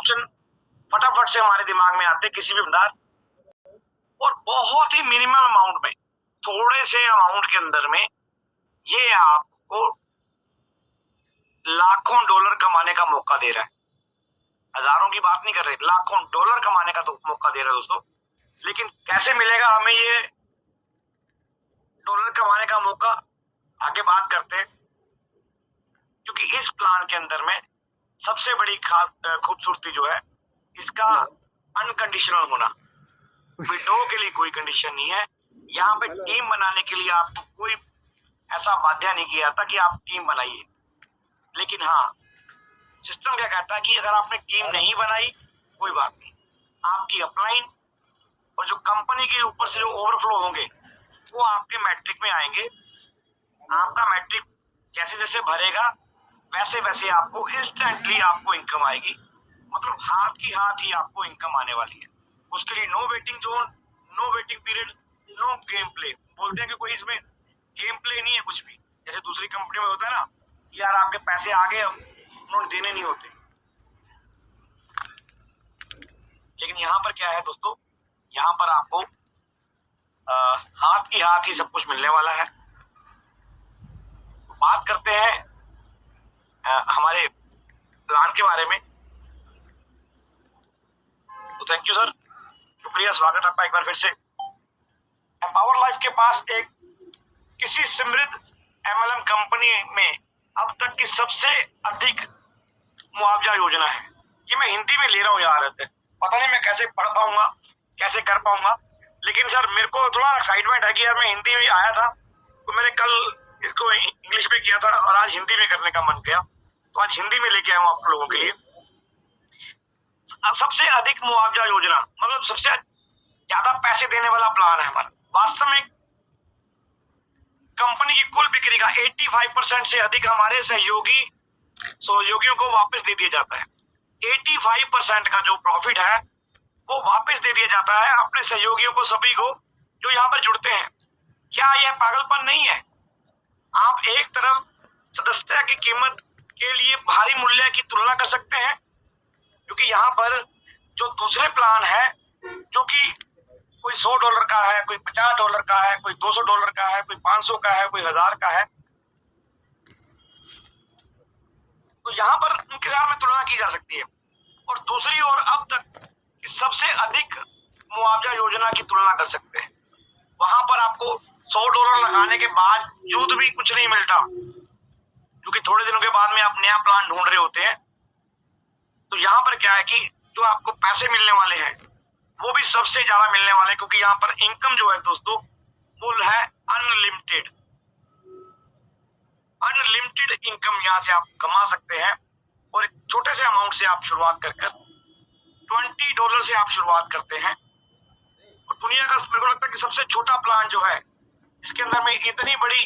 Option फटाफट से हमारे दिमाग में आते किसी भी भंडार, और बहुत ही मिनिमम अमाउंट में, थोड़े से अमाउंट के अंदर में ये आपको लाखों डॉलर कमाने का मौका दे रहा है। हजारों की बात नहीं कर रहे, लाखों डॉलर कमाने का तो मौका दे रहा है दोस्तों। लेकिन कैसे मिलेगा हमें ये डॉलर कमाने का मौका, आगे बात करते हैं। क्योंकि इस प्लान के अंदर में सबसे बड़ी खूबसूरती जो है इसका अनकंडीशनल होना। विड्रॉ के लिए कोई कंडीशन नहीं है। यहाँ पे टीम बनाने के लिए आपको कोई ऐसा बाध्य नहीं किया था कि आप टीम बनाइए। लेकिन हाँ, सिस्टम क्या कहता है कि अगर आपने टीम नहीं बनाई कोई बात नहीं, आपकी अपलाइन और जो कंपनी के ऊपर से जो ओवरफ्लो होंगे वो आपके मैट्रिक में आएंगे। आपका मैट्रिक जैसे जैसे भरेगा वैसे वैसे आपको इंस्टेंटली आपको इनकम आएगी। मतलब हाथ ही आपको इनकम आने वाली है। उसके लिए no waiting zone, no waiting period, no game play. बोलते हैं कि कोई इसमें गेम प्ले नहीं है कुछ भी, जैसे दूसरी कंपनी में होता है ना, यार आपके पैसे आ गए, उन्होंने देने नहीं होते। लेकिन यहाँ पर क्या है दोस्तों, यहाँ पर आपको हाथ ही सब कुछ मिलने वाला है। बात करते हैं हमारे प्लान के बारे में। तो थैंक यू सर, शुक्रिया, स्वागत आपका एक बार फिर से। एम्पावर लाइफ के पास एक किसी समृद्ध एमएलएम कंपनी में अब तक की सबसे अधिक मुआवजा योजना है। ये मैं हिंदी में ले रहा हूँ यार, पता नहीं मैं कैसे पढ़ पाऊंगा, कैसे कर पाऊंगा। लेकिन सर मेरे को थोड़ा एक्साइटमेंट है कि यार मैं हिंदी में आया था, तो मैंने कल इसको इंग्लिश में किया था और आज हिंदी में करने का मन किया, तो आज हिंदी में लेके आया हूँ आप लोगों के लिए। सबसे अधिक मुआवजा योजना मतलब सबसे ज्यादा पैसे देने वाला प्लान है हमारा। वास्तव में कंपनी की कुल बिक्री का 85% से अधिक हमारे सहयोगियों को वापस दे दिया जाता है। 85% का जो प्रॉफिट है वो वापस दे दिया जाता है अपने सहयोगियों को, सभी को जो यहाँ पर जुड़ते हैं। क्या यह पागलपन नहीं है? आप एक तरफ सदस्यता की कीमत के लिए भारी मूल्य की तुलना कर सकते हैं, क्योंकि यहाँ पर जो दूसरे प्लान है जो कि कोई $100 का है, कोई $50 का है, कोई $200 का है, कोई 500 का है, कोई 1000 का है, तो यहाँ पर उनके साथ में तुलना की जा सकती है। और दूसरी ओर अब तक सबसे अधिक मुआवजा योजना की तुलना कर सकते हैं। वहां पर आपको $100 लगाने के बाद युद्ध भी कुछ नहीं मिलता, क्योंकि थोड़े दिनों के बाद में आप नया प्लान ढूंढ रहे होते हैं। तो यहाँ पर क्या है कि जो आपको पैसे मिलने वाले हैं वो भी सबसे ज्यादा मिलने वाले, क्योंकि यहाँ पर इनकम जो है दोस्तों वो है अनलिमिटेड। अनलिमिटेड इनकम यहाँ से आप कमा सकते हैं। और एक छोटे से अमाउंट से आप शुरुआत कर $20 से आप शुरुआत करते हैं। और दुनिया का मेरे को लगता है कि सबसे छोटा प्लान जो है इसके अंदर में इतनी बड़ी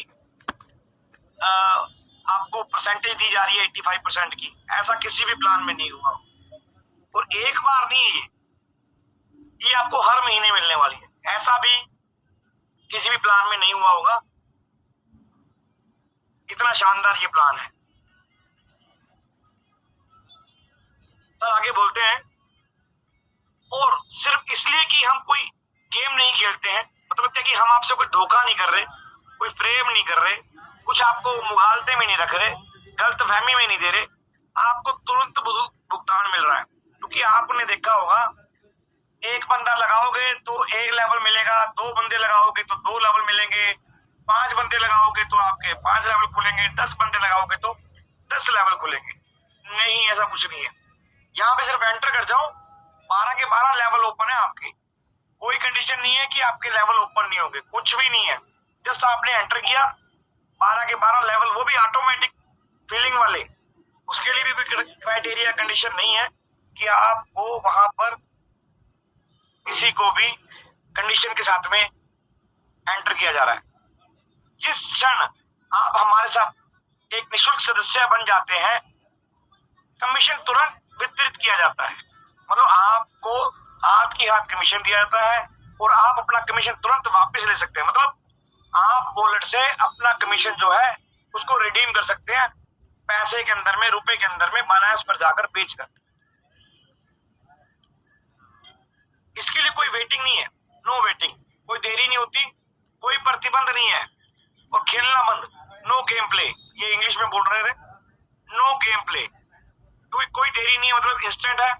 आपको परसेंटेज दी जा रही है 85% की, ऐसा किसी भी प्लान में नहीं हुआ। और एक बार नहीं, ये आपको हर महीने मिलने वाली है, ऐसा भी किसी भी प्लान में नहीं हुआ होगा। इतना शानदार ये प्लान है। सर आगे बोलते हैं, और सिर्फ इसलिए कि हम कोई गेम नहीं खेलते हैं, मतलब क्या कि हम आपसे कोई धोखा नहीं कर रहे, कोई फ्रेम नहीं कर रहे, कुछ आपको मुगालते में नहीं रख रहे, गलतफहमी में नहीं दे रहे, आपको तुरंत भुगतान मिल रहा है। क्योंकि आपने देखा होगा, एक बंदा लगाओगे तो 1 लेवल मिलेगा, 2 बंदे लगाओगे तो 2 लेवल मिलेंगे, 5 बंदे लगाओगे तो आपके 5 लेवल खुलेंगे, 10 बंदे लगाओगे तो 10 लेवल खुलेंगे। नहीं, ऐसा कुछ नहीं है। यहाँ पे सिर्फ एंटर कर जाओ, 12 के 12 लेवल ओपन है आपके। कोई कंडीशन नहीं है कि आपके लेवल ओपन नहीं होंगे, कुछ भी नहीं है। जस्ट आपने एंटर किया, 12 के 12 लेवल, वो भी ऑटोमेटिक फीलिंग वाले। उसके लिए भी क्राइटेरिया कंडीशन नहीं है कि आपको वहां पर किसी को भी कंडीशन के साथ में एंटर किया जा रहा है। जिस क्षण आप हमारे साथ एक निःशुल्क सदस्य बन जाते हैं, कमीशन तुरंत वितरित किया जाता है। मतलब आपको हाथ की हाथ कमीशन दिया जाता है और आप अपना कमीशन तुरंत वापस ले सकते हैं। मतलब आप वॉलेट से अपना कमीशन जो है उसको रिडीम कर सकते हैं पैसे के अंदर में, रुपए के अंदर में, बायनांस पर जाकर बेचकर। वेटिंग नहीं है, नो वेटिंग, कोई देरी नहीं होती, कोई प्रतिबंध नहीं है, और खेलना बंद, नो गेम प्ले, ये इंग्लिश में बोल रहे थे, नो गेम प्ले, कोई देरी नहीं है, मतलब इंस्टेंट है,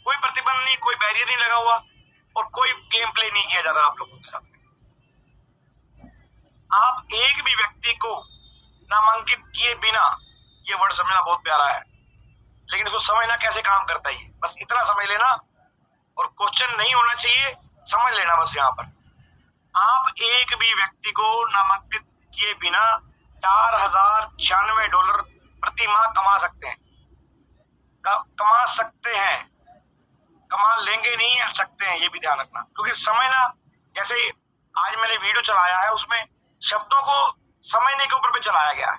कोई प्रतिबंध नहीं, कोई बैरियर नहीं लगा हुआ, और कोई गेम प्ले नहीं किया जा रहा आप लोगों के साथ। आप एक भी व्यक्ति को नामांकित किए बिना, ये वर्ड समझना बहुत प्यारा है, लेकिन इसको समझना कैसे काम करता है, बस इतना समझ लेना, और क्वेश्चन नहीं होना चाहिए, समझ लेना बस। यहाँ पर आप एक भी व्यक्ति को नामांकित किए बिना $4096 प्रति माह कमा सकते हैं, कमा सकते हैं, कमा लेंगे नहीं, सकते हैं, ये भी ध्यान रखना, क्योंकि समय ना, जैसे आज मैंने वीडियो चलाया है उसमें शब्दों को समझने के ऊपर भी चलाया गया है,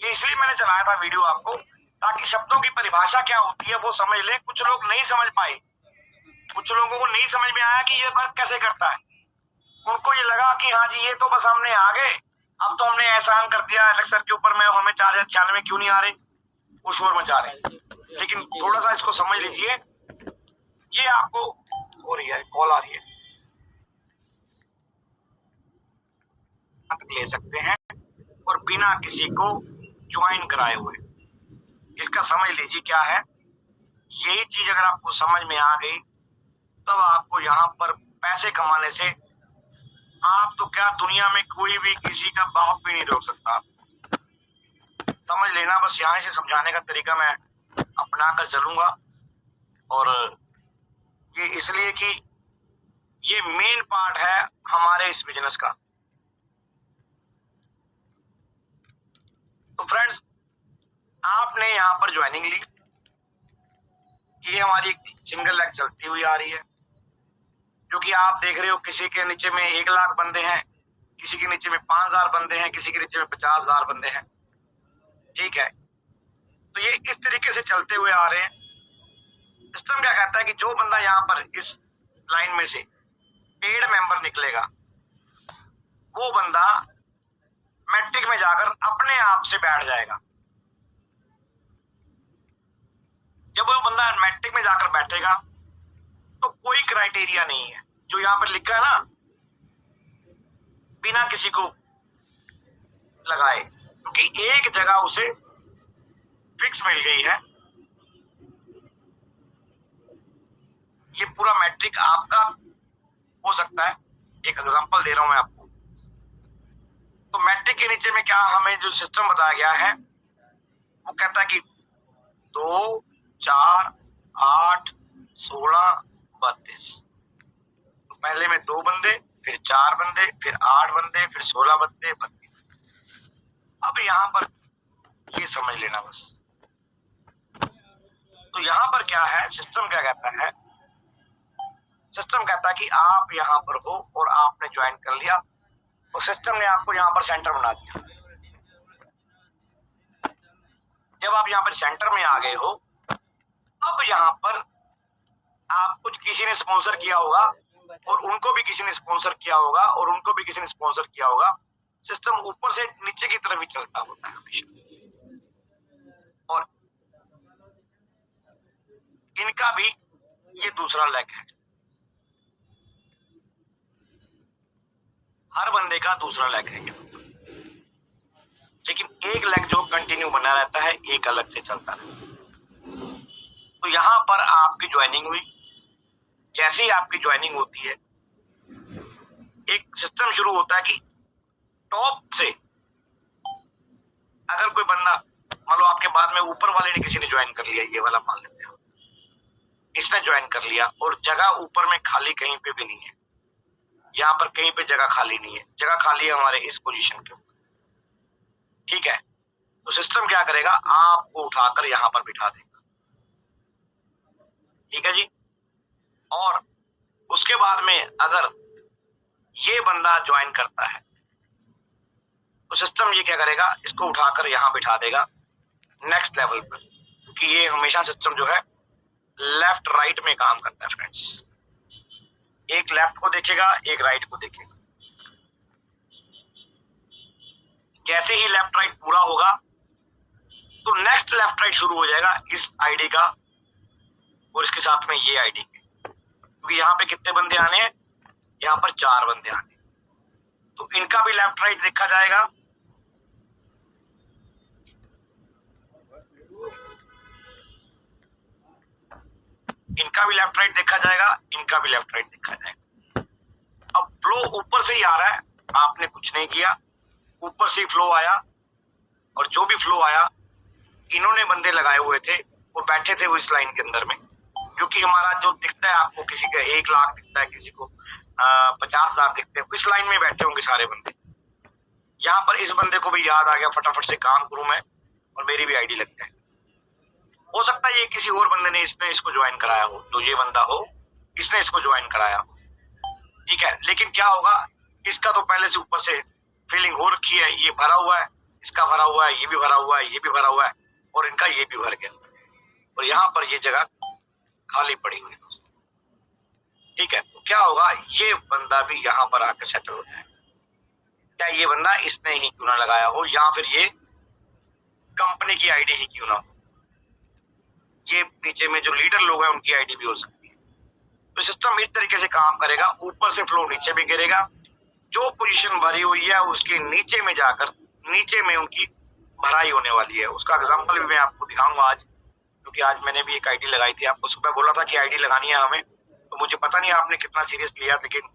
ये इसलिए मैंने चलाया था वीडियो आपको, ताकि शब्दों की परिभाषा क्या होती है वो समझ ले। कुछ लोग नहीं समझ पाए, कुछ लोगों को नहीं समझ में आया कि ये वर्क कैसे करता है, उनको ये लगा कि हाँ जी ये तो बस हमने आ गए, अब तो हमने एहसान कर दिया एलेक्सर के ऊपर में, हमें 4096 क्यों नहीं आ रहे, वो शोर मचा रहे। लेकिन थोड़ा सा इसको समझ लीजिए, ये आपको हो रही है, कॉल आ रही है, ले सकते हैं और बिना किसी को ज्वाइन कराए हुए। इसका समझ लीजिए क्या है, यही चीज अगर आपको समझ में आ गई तब आपको यहाँ पर पैसे कमाने से, आप तो क्या दुनिया में कोई भी किसी का बाप भी नहीं रोक सकता। समझ लेना बस, यहाँ से समझाने का तरीका मैं अपना कर चलूंगा, और ये इसलिए कि ये मेन पार्ट है हमारे इस बिजनेस का। तो फ्रेंड्स, आपने यहाँ पर ज्वाइनिंग ली, ये हमारी एक सिंगल लेग चलती हुई आ रही है, जो कि आप देख रहे हो, किसी के नीचे में 1 लाख बंदे हैं, किसी के नीचे में 5000 बंदे हैं, किसी के नीचे में 50,000 बंदे हैं, ठीक है। तो ये इस तरीके से चलते हुए आ रहे हैं। सिस्टम क्या कहता है कि जो बंदा यहाँ पर इस लाइन में से पेड मेंबर निकलेगा, वो बंदा मैट्रिक में जाकर अपने आप से बैठ जाएगा। जब वो बंदा मैट्रिक में जाकर बैठेगा तो कोई क्राइटेरिया नहीं है, जो यहाँ पर लिखा है ना, बिना किसी को लगाए, क्योंकि एक जगह उसे फिक्स मिल गई है। ये पूरा मैट्रिक आपका हो सकता है, एक एग्जांपल दे रहा हूं मैं आपको। तो मैट्रिक के नीचे में क्या हमें जो सिस्टम बताया गया है, वो कहता है कि 2, 4, 8, 16, 32। तो पहले में 2 बंदे, फिर 4 बंदे, फिर 8 बंदे, फिर 16 बंदे, 32। अब यहाँ पर ये समझ लेना बस। तो यहाँ पर क्या है, सिस्टम क्या कहता है, सिस्टम कहता है कि आप यहाँ पर हो और आपने ज्वाइन कर लिया, और सिस्टम ने आपको यहाँ पर सेंटर बना दिया। जब आप यहाँ पर सेंटर में आ गए हो, अब यहाँ पर आप कुछ किसी ने स्पॉन्सर किया होगा, और उनको भी किसी ने स्पॉन्सर किया होगा, और उनको भी किसी ने स्पॉन्सर किया होगा। सिस्टम ऊपर से नीचे की तरफ ही चलता होता है हमेशा, और इनका भी ये दूसरा लेग है, हर बंदे का दूसरा लेग है ये, लेकिन एक लेग जो कंटिन्यू बना रहता है, एक अलग से चलता रहता है। तो यहाँ पर आपकी ज्वाइनिंग हुई, जैसे ही आपकी ज्वाइनिंग होती है, एक सिस्टम शुरू होता है कि टॉप से अगर कोई बंदा, मान लो आपके बाद में ऊपर वाले ने किसी ने ज्वाइन कर लिया, ये वाला मान लेते हो, इसने ज्वाइन कर लिया, और जगह ऊपर में खाली कहीं पे भी नहीं है, यहाँ पर कहीं पे जगह खाली नहीं है, जगह खाली है हमारे इस पोजीशन के ऊपर, ठीक है। तो सिस्टम क्या करेगा, आपको उठाकर यहाँ पर बिठा देगा, ठीक है जी। और उसके बाद में अगर ये बंदा ज्वाइन करता है तो सिस्टम ये क्या करेगा, इसको उठाकर यहाँ बिठा देगा नेक्स्ट लेवल पर, क्योंकि ये हमेशा सिस्टम जो है लेफ्ट राइट में काम करता है फ्रेंड्स, एक लेफ्ट को देखेगा, एक राइट को देखेगा। जैसे ही लेफ्ट राइट पूरा होगा तो नेक्स्ट लेफ्ट राइट शुरू हो जाएगा इस आईडी का, और इसके साथ में ये आईडी। क्योंकि यहाँ पे कितने बंदे आने हैं, यहाँ पर 4 बंदे आने, तो इनका भी लेफ्ट राइट देखा जाएगा। इनका भी लेफ्ट राइट देखा जाएगा, इनका भी लेफ्ट राइट देखा जाएगा। अब फ्लो ऊपर से ही आ रहा है, आपने कुछ नहीं किया, ऊपर से ही फ्लो आया, और जो भी फ्लो आया इन्होंने बंदे लगाए हुए थे, वो बैठे थे वो इस लाइन के अंदर में, क्योंकि हमारा जो दिखता है आपको, किसी का 1 लाख दिखता है, किसी को 50,000 दिखते हैं, इस लाइन में बैठे होंगे सारे बंदे। यहाँ पर इस बंदे को भी याद आ गया, फटाफट से काम करूं मैं और मेरी भी आईडी लग जाए। हो सकता है ये किसी और बंदे ने इसको ज्वाइन कराया हो, जो ये बंदा हो इसने इसको ज्वाइन कराया हो, ठीक है। लेकिन क्या होगा, इसका तो पहले से ऊपर से फीलिंग हो रखी है, ये भरा हुआ है, इसका भरा हुआ है, ये भी भरा हुआ है, ये भी भरा हुआ है, और इनका ये भी भर गया, और यहाँ पर ये जगह खाली पड़ी हुई है, ठीक है। तो क्या होगा, ये बंदा भी यहाँ पर आकर सेटल हो जाएगा, चाहे ये बंदा इसने ही क्यों ना लगाया हो, या फिर ये कंपनी की आईडी ही क्यों ना हो, ये पीछे में जो लीडर लोग हैं उनकी आईडी भी हो सकती है। तो सिस्टम इस तरीके से काम करेगा, ऊपर से फ्लो नीचे भी गिरेगा, जो पोजीशन भरी हुई है उसके नीचे में जाकर नीचे में उनकी भराई होने वाली है। उसका एग्जांपल भी मैं आपको दिखाऊंगा आज, क्योंकि आज मैंने भी एक आईडी लगाई थी, आपको सुबह बोला था कि आईडी लगानी है हमें, तो मुझे पता नहीं आपने कितना सीरियस लिया, लेकिन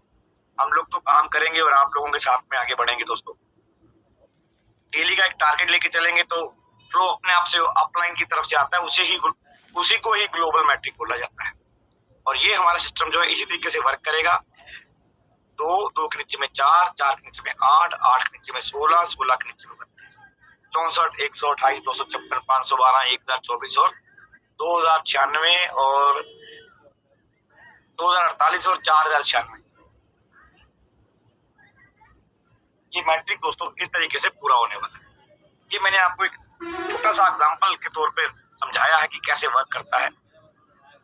हम लोग तो काम करेंगे और आप लोगों के साथ में आगे बढ़ेंगे दोस्तों। डेली का एक टारगेट लेके चलेंगे तो फ्लो अपने आप से अपलाइन की तरफ से आता है, उसी को ही ग्लोबल मैट्रिक बोला जाता है। और ये हमारा सिस्टम जो है इसी तरीके से वर्क करेगा। 2 के नीचे में 4, 4 के नीचे में 8, 8 के नीचे में 16, 16 के नीचे में 32, 64, 128, 256, 512, 1024 और 2096 और 2048 और 4096। ये मैट्रिक दोस्तों इस तरीके से पूरा होने वाला है। ये मैंने आपको एक छोटा सा एग्जांपल के तौर पे समझाया है कि कैसे वर्क करता है,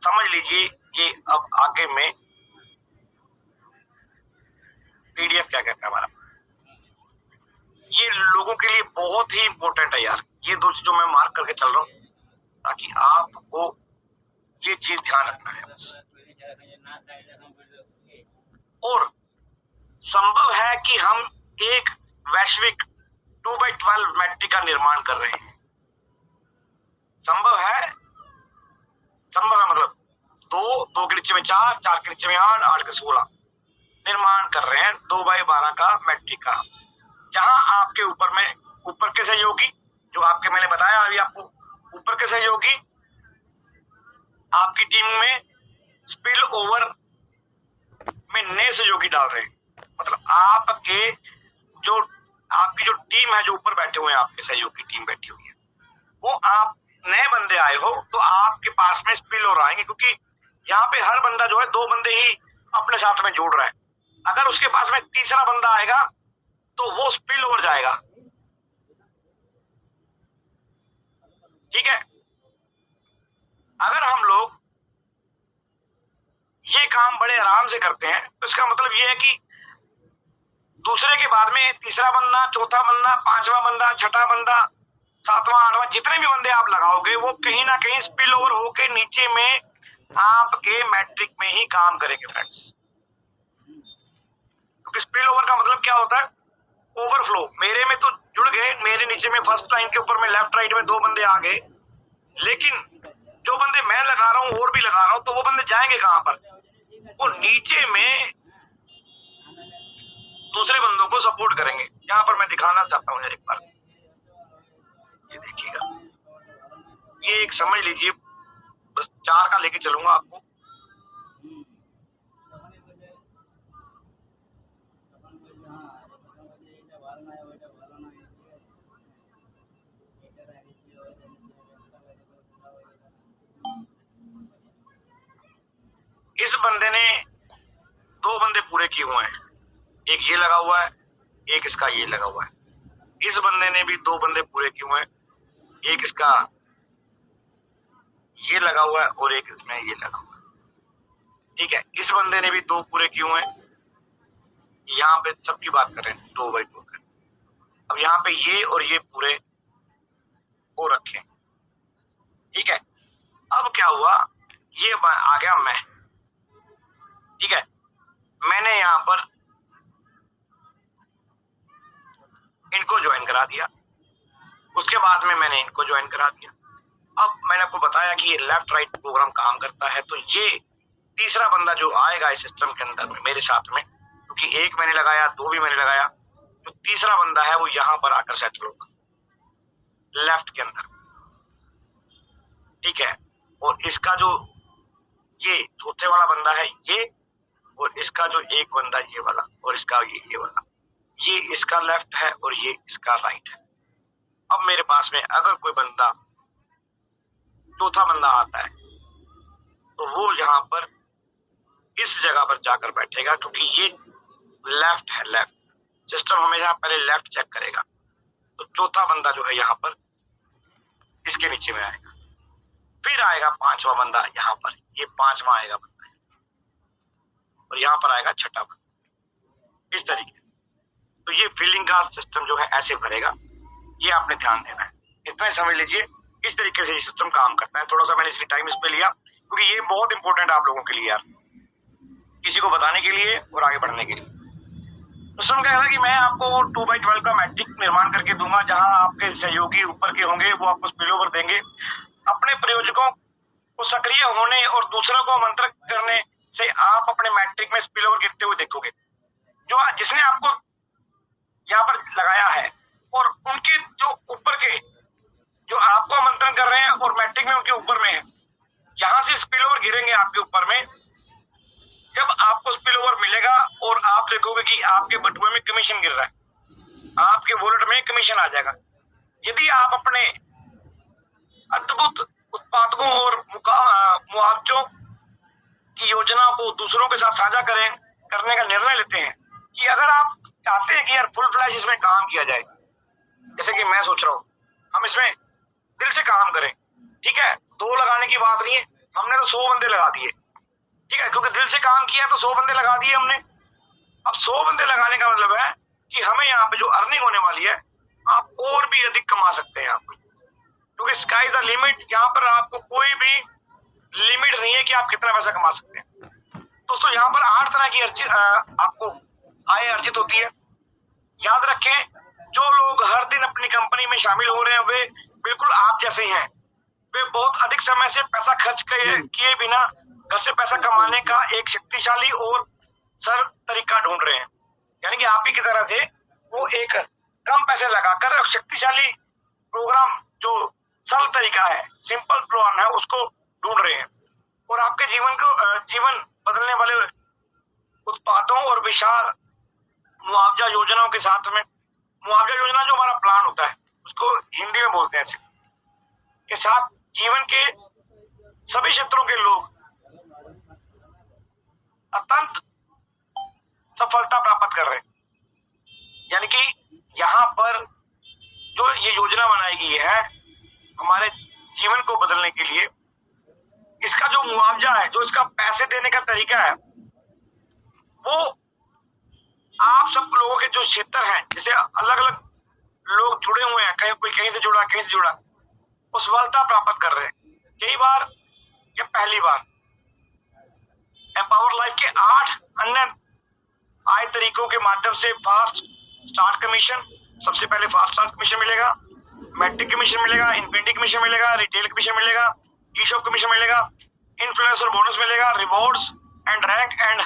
समझ लीजिए। ये अब आगे में पीडीएफ क्या कहता है हमारा, ये लोगों के लिए बहुत ही इंपॉर्टेंट है यार, ये 2 चीजों में मार्क करके चल रहा हूँ ताकि आपको ये चीज ध्यान रखना है बस। और संभव है कि हम एक वैश्विक 2x12 मैट्रिक का निर्माण कर रहे हैं, संभव है मतलब 2 के नीचे में 4, 4 के नीचे में 8, 8 के 16 निर्माण कर रहे हैं 2x12 का मैट्रिक का, जहां आपके ऊपर के सहयोगी, जो आपके मैंने बताया अभी आपको, ऊपर के सहयोगी आपकी टीम में स्पिल ओवर में नए सहयोगी डाल रहे हैं, मतलब आपकी जो टीम है, जो ऊपर बैठे हुए हैं आपके सहयोगी टीम बैठी हुई है, वो आप नए बंदे आए हो तो आपके पास में स्पिल ओवर आएंगे, क्योंकि यहाँ पे हर बंदा जो है 2 बंदे ही अपने साथ में जोड़ रहा है। अगर उसके पास में तीसरा बंदा आएगा तो वो स्पिल ओवर जाएगा, ठीक है। अगर हम लोग ये काम बड़े आराम से करते हैं तो इसका मतलब ये है कि दूसरे के बाद में तीसरा बंदा, चौथा बंदा, 5वां बंदा, 6ठा बंदा, 7वां, 8वां, जितने भी बंदे आप लगाओगे वो कहीं ना कहीं स्पिल ओवर होके नीचे में आपके मैट्रिक में ही काम करेंगे फ्रेंड्स। क्योंकि स्पिल ओवर का मतलब क्या होता है, ओवरफ्लो। मेरे में तो जुड़ गए, मेरे नीचे में फर्स्ट लाइन के ऊपर में लेफ्ट राइट में 2 बंदे आ गए, लेकिन जो बंदे मैं लगा रहा हूं और भी लगा रहा हूं, तो वो बंदे जाएंगे कहां पर, वो नीचे में दूसरे बंदों को सपोर्ट करेंगे। यहाँ पर मैं दिखाना चाहता हूँ एक बार, ये देखिएगा, ये एक समझ लीजिए, बस 4 का लेके चलूंगा आपको। इस बंदे ने 2 बंदे पूरे किए हुए हैं, एक ये लगा हुआ है, एक इसका ये लगा हुआ है। इस बंदे ने भी 2 बंदे पूरे किए हुए हैं, एक इसका ये लगा हुआ है और एक इसमें ये लगा हुआ है, ठीक है। इस बंदे ने भी 2 पूरे किए हुए हैं, यहाँ पे सबकी बात कर रहे हैं 2x2 कर। अब यहाँ पे ये और ये पूरे हो रखे, ठीक है। अब क्या हुआ, ये आ गया मैं, मैंने यहाँ पर इनको ज्वाइन करा दिया, उसके बाद में मैंने इनको ज्वाइन करा दिया। अब मैंने आपको बताया कि ये लेफ्ट राइट प्रोग्राम काम करता है, तो ये तीसरा बंदा जो आएगा इस सिस्टम के अंदर में मेरे साथ में, क्योंकि एक मैंने लगाया, दो भी मैंने लगाया, तो तीसरा बंदा है वो यहाँ पर आकर सेटल होगा लेफ्ट के अंदर, ठीक है। और इसका जो ये चौथे वाला बंदा है ये, और इसका जो एक बंदा ये वाला, और इसका ये वाला, ये इसका लेफ्ट है और ये इसका राइट है। अब मेरे पास में अगर कोई बंदा चौथा बंदा आता है तो वो यहाँ पर इस जगह पर जाकर बैठेगा, क्योंकि ये लेफ्ट है, लेफ्ट सिस्टम हमेशा पहले लेफ्ट चेक करेगा। तो चौथा बंदा जो है यहाँ पर इसके नीचे में आएगा, फिर आएगा पांचवा बंदा यहाँ पर, ये पांचवा आएगा बंदा, और यहाँ पर आएगा छठा बंदा, इस तरीके। तो ये फीलिंग का सिस्टम जो है ऐसे भरेगा, ये आपने ध्यान देना है, इतना ही समझ लीजिए। इस तरीके से ये सिस्टम काम करता है। थोड़ा सा मैंने इसलिए टाइम इस पे लिया क्योंकि ये बहुत इंपॉर्टेंट है आप लोगों के लिए यार, किसी को बताने के लिए और आगे बढ़ने के लिए। तो सिस्टम कह रहा है कि मैं आपको 2/12 का मैट्रिक निर्माण करके दूंगा, जहां आपके सहयोगी ऊपर के होंगे, वो आपको स्पिलओवर देंगे। अपने प्रयोजकों को सक्रिय होने और दूसरों को आमंत्रित करने से आप अपने मैट्रिक में स्पिलओवर गिरते हुए देखोगे। जो जिसने आपको यहाँ पर लगाया है और उनके जो ऊपर के जो आपको आमंत्रण कर रहे हैं और मैट्रिक में उनके ऊपर में है, यहाँ से स्पिलओवर गिरेंगे आपके ऊपर में। जब आपको स्पिलओवर मिलेगा और आप देखोगे कि आपके बटुए में कमीशन गिर रहा है, आपके वॉलेट में कमीशन आ जाएगा। यदि आप अपने अद्भुत उत्पादकों और मुआवजों की योजना को दूसरों के साथ साझा करने का निर्णय लेते हैं, कि अगर आप चाहते हैं कि यार फुल फ्लैश इसमें काम किया जाए, जैसे कि मैं सोच रहा हूँ हम इसमें दिल से काम करें, ठीक है, 2 लगाने की बात नहीं है, हमने तो 100 बंदे लगा दिए, ठीक है, क्योंकि दिल से काम किया तो 100 बंदे लगा दिए हमने। अब 100 बंदे लगाने का मतलब है कि हमें यहाँ पे जो अर्निंग होने वाली है, आप और भी अधिक कमा सकते हैं यहाँ पर, क्योंकि स्काई द लिमिट, यहाँ पर आपको कोई भी लिमिट नहीं है कि आप कितना पैसा कमा सकते हैं। दोस्तों यहाँ पर 8 तरह की आपको आय अर्जित होती है। याद रखें, जो लोग हर दिन अपनी कंपनी में शामिल हो रहे हैं वे बिल्कुल आप जैसे ही हैं। वे बहुत अधिक समय से पैसा खर्च किए बिना घर से पैसा कमाने का एक शक्तिशाली और सरल तरीका ढूंढ रहे हैं। यानी कि आप ही की तरह थे, वो एक कम पैसे लगाकर शक्तिशाली प्रोग्राम जो सरल तरीका है, सिंपल प्लान है, उसको ढूंढ रहे हैं। और आपके जीवन बदलने वाले उत्पादों और विशाल मुआवजा योजनाओं के साथ में, मुआवजा योजना जो हमारा प्लान होता है उसको हिंदी में बोलते हैं, के साथ जीवन के सभी क्षेत्रों के लोग अत्यंत सफलता प्राप्त कर रहे हैं। यानी कि यहाँ पर जो ये योजना बनाई गई है हमारे जीवन को बदलने के लिए, इसका जो मुआवजा है, जो इसका पैसे देने का तरीका है, वो आप सब लोगों के जो क्षेत्र हैं, जैसे अलग अलग लोग जुड़े हुए हैं, कहीं कोई कहीं से जुड़ा, कहीं से जुड़ा, वो सफलता प्राप्त कर रहे हैं। कई बार या पहली बार एम्पावर लाइफ के 8 अन्य आय तरीकों के माध्यम से फास्ट स्टार्ट कमीशन, सबसे पहले फास्ट स्टार्ट कमीशन मिलेगा, मैट्रिक कमीशन मिलेगा, इन्फिनिटी कमीशन मिलेगा, रिटेल कमीशन मिलेगा, ई शॉप कमीशन मिलेगा, इन्फ्लुएंसर बोनस मिलेगा, rewards and rank and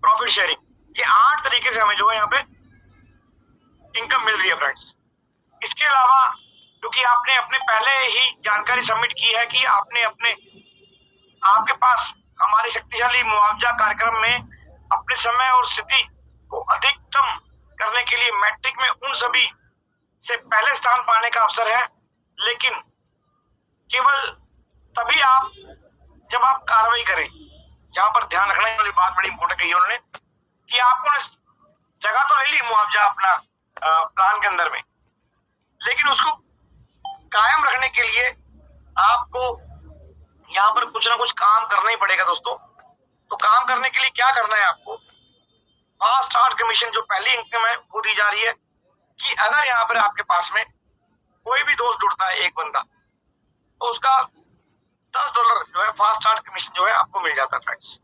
profit sharing. ये 8 तरीके से हमें जो है यहाँ पे इनकम मिल रही है फ्रेंड्स। इसके अलावा क्योंकि आपने अपने पहले ही जानकारी सबमिट की है कि आपके पास हमारे शक्तिशाली मुआवजा कार्यक्रम में अपने समय और स्थिति को अधिकतम करने के लिए मैट्रिक में उन सभी से पहले स्थान पाने का अवसर है, लेकिन केवल तभी आप जब आप कार्रवाई करें। यहाँ पर ध्यान रखने वाली बात बड़ी इंपॉर्टेंट कही उन्होंने कि आपको जगह तो ले ली मुआवजा अपना प्लान के अंदर में, लेकिन उसको कायम रखने के लिए आपको यहाँ पर कुछ ना कुछ काम करना ही पड़ेगा दोस्तों। तो काम करने के लिए क्या करना है आपको, फास्ट स्टार्ट कमीशन जो पहली इनकम है वो दी जा रही है, कि अगर यहाँ पर आपके पास में कोई भी दोस्त जुड़ता है एक बंदा, तो उसका $10 जो है फास्ट स्टार्ट कमीशन जो है आपको मिल जाता है फ्रेंड्स।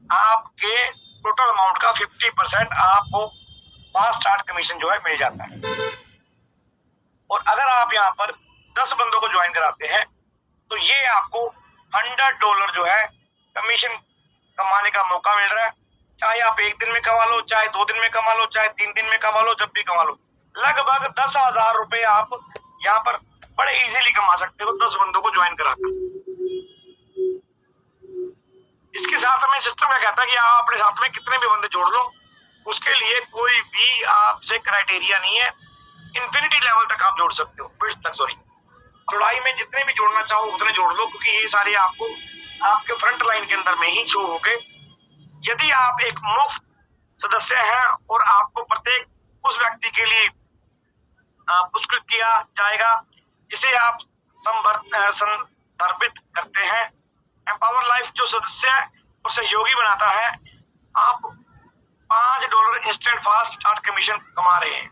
आपके टोटल अमाउंट का 50% आपको फास्ट स्टार्ट कमीशन जो है मिल जाता है। और अगर आप यहाँ पर 10 बंदों को ज्वाइन कराते हैं तो ये आपको $100 जो है कमीशन कमाने का मौका मिल रहा है। चाहे आप 1 दिन में कमा लो, चाहे 2 दिन में कमा लो, चाहे 3 दिन में कमा लो, जब भी कमा लो। लगभग 10,000 रुपए आप यहाँ पर बड़े इजीली कमा सकते हो 10 बंदों को ज्वाइन कराकर। इसके साथ में सिस्टम क्या कहता है कि आप अपने साथ में कितने भी बंदे जोड़ लो, उसके लिए कोई भी आपसे क्राइटेरिया नहीं है। इंफिनिटी लेवल तक आप जोड़ सकते हो, विड्थ तक, सॉरी, चौड़ाई में जितने भी जोड़ना चाहो उतने जोड़ लो, क्योंकि ये सारे आपको आपके फ्रंट लाइन के अंदर में ही शो हो गए। यदि आप एक मुफ्त सदस्य हैं और आपको प्रत्येक उस व्यक्ति के लिए पुरस्कृत किया जाएगा जिसे आप संदर्भित करते हैं। एम्पावर लाइफ जो सदस्य और सहयोगी बनाता है, आप $5 इंस्टेंट फास्ट स्टार्ट कमीशन कमा रहे हैं।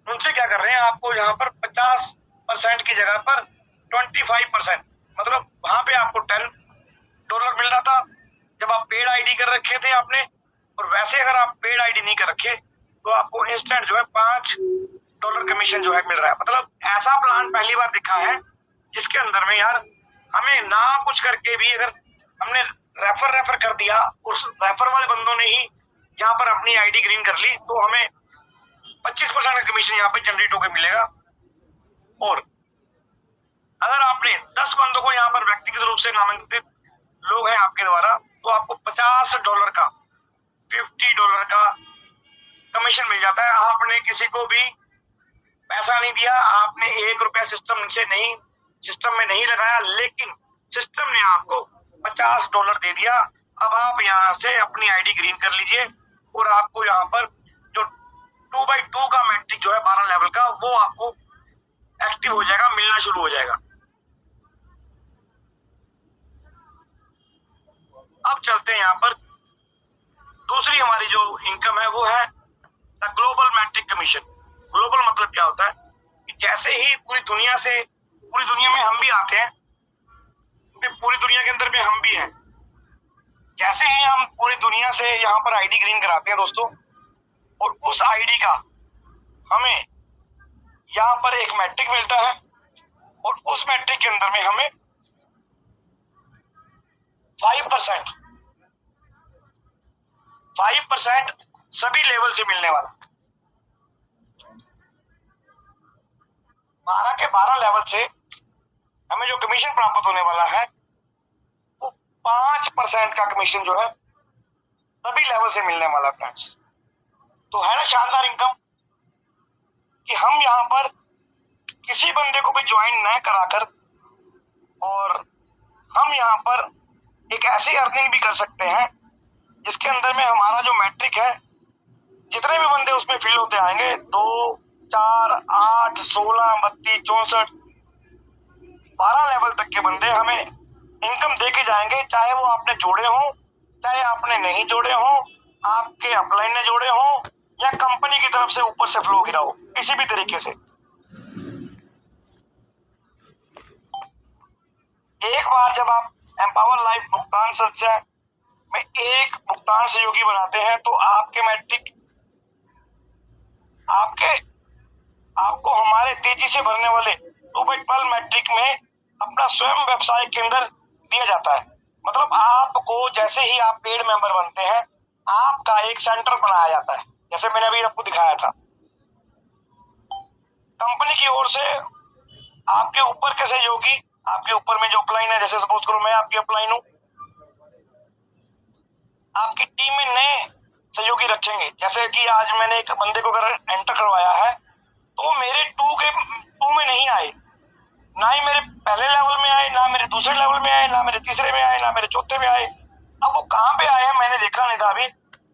उनसे क्या कर रहे हैं, आपको यहाँ पर 50% की जगह पर 25%, मतलब वहां पे आपको $10 मिल रहा था जब आप पेड आईडी कर रखे थे आपने, और वैसे अगर आप पेड आईडी नहीं कर रखे तो आपको इंस्टेंट जो है $5 कमीशन जो है मिल रहा है। मतलब ऐसा प्लान पहली बार दिखा है जिसके अंदर में यार हमें ना कुछ करके भी अगर हमने रेफर कर दिया, उस रेफर वाले बंदों ने ही यहाँ पर अपनी आईडी ग्रीन कर ली, तो हमें 25% का कमीशन यहाँ पे जनरेट होकर मिलेगा। और अगर आपने 10 बंदों को यहाँ पर व्यक्तिगत रूप से नामांकित लोग हैं आपके द्वारा, तो आपको $50 का कमीशन मिल जाता है। आपने किसी को भी पैसा नहीं दिया, आपने $1 सिस्टम में नहीं लगाया, लेकिन सिस्टम ने आपको $50 दे दिया। अब आप यहाँ से अपनी आईडी ग्रीन कर लीजिए और आपको यहाँ पर जो 2x2 का मैट्रिक जो है 12 लेवल का, वो आपको एक्टिव हो जाएगा, मिलना शुरू हो जाएगा। अब चलते हैं यहाँ पर दूसरी हमारी जो इनकम है वो है the global matrix commission. Global मतलब क्या होता है कि जैसे ही पूरी दुनिया में हम भी आते हैं, पूरी दुनिया के अंदर में हम भी हैं, जैसे ही हम पूरी दुनिया से यहाँ पर आईडी ग्रीन कराते हैं दोस्तों, और उस आईडी का हमें यहाँ पर एक मैट्रिक मिलता है, और उस मैट्रिक के अंदर में हमें 5% सभी लेवल से मिलने वाला। 12 के 12 लेवल से हमें जो कमीशन प्राप्त होने वाला है वो 5% का कमीशन जो है सभी लेवल से मिलने वाला फ्रेंड्स। तो है ना शानदार इनकम कि हम यहाँ पर किसी बंदे को भी ज्वाइन न कराकर और हम यहाँ पर एक ऐसी अर्निंग भी कर सकते हैं जिसके अंदर में हमारा जो मैट्रिक है, जितने भी बंदे उसमें फिल होते आएंगे, 2, 4, 8, 16, 32, 64, 12 लेवल तक के बंदे हमें इनकम दे के जाएंगे, चाहे वो आपने जोड़े हों, चाहे आपने नहीं जोड़े हों, आपके अपलाइन ने जोड़े हों, या कंपनी की तरफ से ऊपर से फ्लो गिरा हो, किसी भी तरीके से। एक बार जब आप एम्पावर लाइफ भुगतान सदस्य में एक भुगतान सहयोगी बनाते हैं तो आपके मैट्रिक आपको हमारे तेजी से भरने वाले 2x12 मैट्रिक में अपना स्वयं व्यवसाय के अंदर दिया जाता है। मतलब आपको जैसे ही आप पेड मेंबर बनते हैं, आपका एक सेंटर बनाया जाता है, जैसे मैंने अभी आपको दिखाया था। कंपनी की ओर से आपके ऊपर के सहयोगी, आपके ऊपर में जो अपलाइन है, जैसे सपोज करो मैं आपकी अपलाइन हूँ, आपकी टीम में नए सहयोगी रखेंगे। जैसे कि आज मैंने एक बंदे को अगर एंटर करवाया है तो वो मेरे 2 में नहीं आए, ना ही मेरे पहले लेवल में आए, ना मेरे दूसरे लेवल में आए, ना मेरे तीसरे में आए, ना मेरे चौथे में आए। अब वो कहाँ पे आए हैं मैंने देखा नहीं था अभी,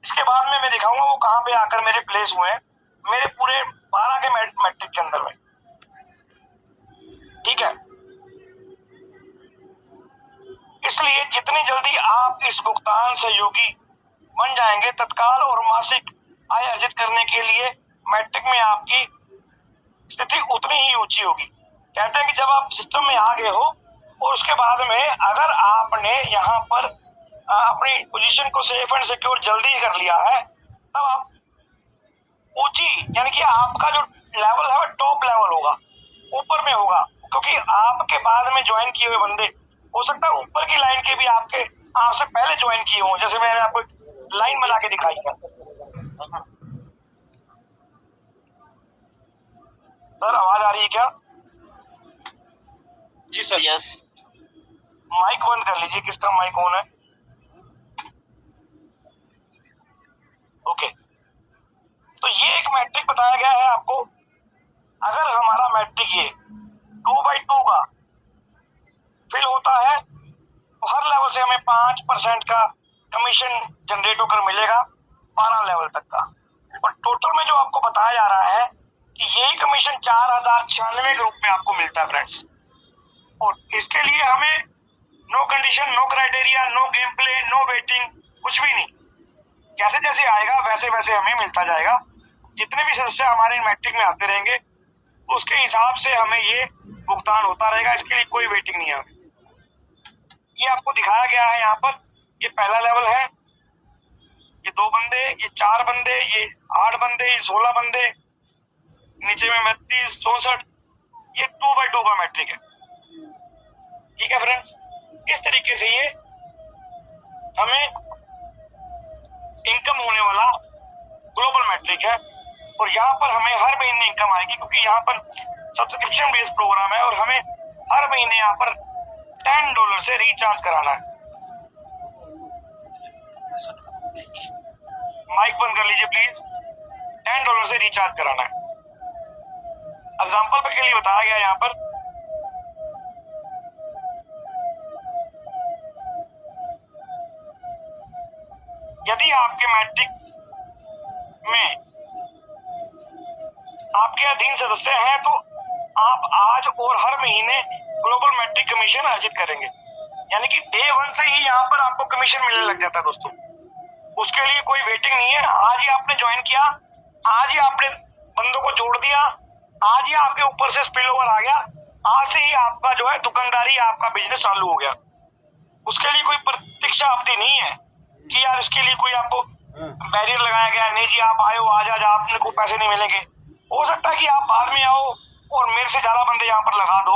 इसके बाद में मैं दिखाऊंगा वो कहाँ पे आकर मेरे प्लेस हुए हैं मेरे पूरे 12 के मैट्रिक के अंदर में। ठीक है, इसलिए जितनी जल्दी आप इस भुगतान सहयोगी बन जाएंगे, तत्काल और मासिक आय अर्जित करने के लिए मैट्रिक में आपकी स्थिति उतनी ही ऊंची होगी। कहते हैं कि जब आप सिस्टम में आ गए हो और उसके बाद में अगर आपने यहाँ पर अपनी पोजीशन को सेफ एंड सिक्योर जल्दी कर लिया है, तब आप ऊंची यानी कि आपका जो लेवल है वो टॉप लेवल होगा, ऊपर में होगा, क्योंकि आपके बाद में ज्वाइन किए हुए बंदे हो सकता है ऊपर की लाइन के भी आपसे पहले ज्वाइन किए हों, जैसे मैंने आपको लाइन बना के दिखाई है। सर आवाज आ रही है क्या? जी सर। यस। माइक बंद कर लीजिए, किसका माइक ऑन है? ओके, तो ये एक मैट्रिक बताया गया है आपको। अगर हमारा मैट्रिक ये 2/2 का फिल होता है तो हर लेवल से हमें 5% का कमीशन जनरेट होकर मिलेगा 12 लेवल तक का। और टोटल में जो आपको बताया जा रहा है कि यही कमीशन 4096 के रूप में आपको मिलता है फ्रेंड्स। और इसके लिए हमें no condition, no criteria, no game play, no waiting, कुछ भी नहीं। जैसे जैसे आएगा वैसे वैसे हमें मिलता जाएगा। जितने भी सदस्य हमारे मैट्रिक में आते रहेंगे उसके हिसाब से हमें ये भुगतान होता रहेगा। इसके लिए कोई वेटिंग नहीं है। ये आपको दिखाया गया है यहाँ पर। ये पहला लेवल है, ये 2 बंदे, ये 4 बंदे, ये 8 बंदे, ये 16 बंदे, नीचे में 32, 64, ये 2/2 का मैट्रिक है। ठीक है फ्रेंड्स, इस तरीके से ये हमें इनकम होने वाला ग्लोबल मैट्रिक है। और यहाँ पर हमें हर महीने इनकम आएगी, क्योंकि यहाँ पर सब्सक्रिप्शन बेस्ड प्रोग्राम है और हमें हर महीने यहाँ पर $10 से रिचार्ज कराना है। माइक बंद कर लीजिए प्लीज। $10 से रिचार्ज कराना है। एग्जाम्पल के लिए बताया गया यहाँ पर, यदि आपके मैट्रिक में आपके अधीन सदस्य हैं तो आप आज और हर महीने ग्लोबल मैट्रिक कमीशन अर्जित करेंगे। यानी कि डे 1 से ही यहाँ पर आपको कमीशन मिलने लग जाता है दोस्तों। उसके लिए कोई वेटिंग नहीं है। आज ही आपने ज्वाइन किया, आज ही आपने बंदों को जोड़ दिया, आज ही आपके ऊपर से स्पिल ओवर आ गया, आज से ही आपका जो है दुकानदारी, आपका बिजनेस चालू हो गया। उसके लिए कोई प्रतीक्षा अवधि नहीं है कि यार इसके लिए कोई आपको बैरियर लगाया गया, नहीं जी आप आए हो आज आपने को पैसे नहीं मिलेंगे। हो सकता है कि आप बाद में आओ और मेरे से ज्यादा बंदे यहाँ पर लगा दो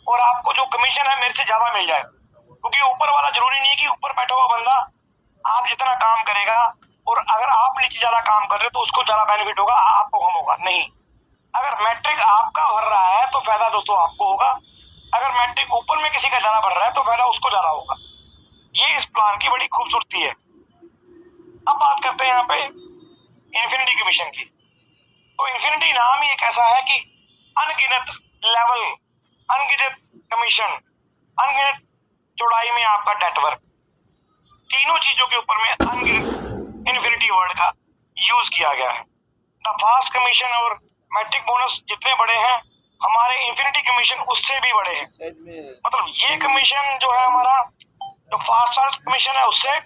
और आपको जो कमीशन है मेरे से ज्यादा मिल जाए, क्योंकि ऊपर वाला जरूरी नहीं है कि ऊपर बैठा हुआ बंदा आप जितना काम करेगा और अगर आप नीचे ज्यादा काम कर रहे हो तो उसको ज्यादा बेनिफिट होगा, आपको कम होगा। नहीं, अगर मैट्रिक आपका भर रहा है तो फायदा दोस्तों आपको होगा, अगर मैट्रिक ऊपर में किसी का ज्यादा भर रहा है तो फायदा उसको ज्यादा होगा। ये इस प्लान की बड़ी खूबसूरती है। अब बात करते हैं यहाँ पे इन्फिनिटी कमीशन की। तो इन्फिनिटी नाम ही एक ऐसा है कि अनगिनत लेवल, अनगिनत कमीशन, अनगिनत चौड़ाई में आपका नेटवर्क, तीनों चीजों के ऊपर में अनगिनत इन्फिनिटी वर्ड का यूज किया गया है। द फास्ट कमीशन और मैट्रिक बोनस जितने बड़े हैं, हमारे इन्फिनिटी कमीशन उससे भी बड़े हैं। मतलब ये कमीशन जो है हमारा, जो फास्ट स्टार्ट कमीशन है उससे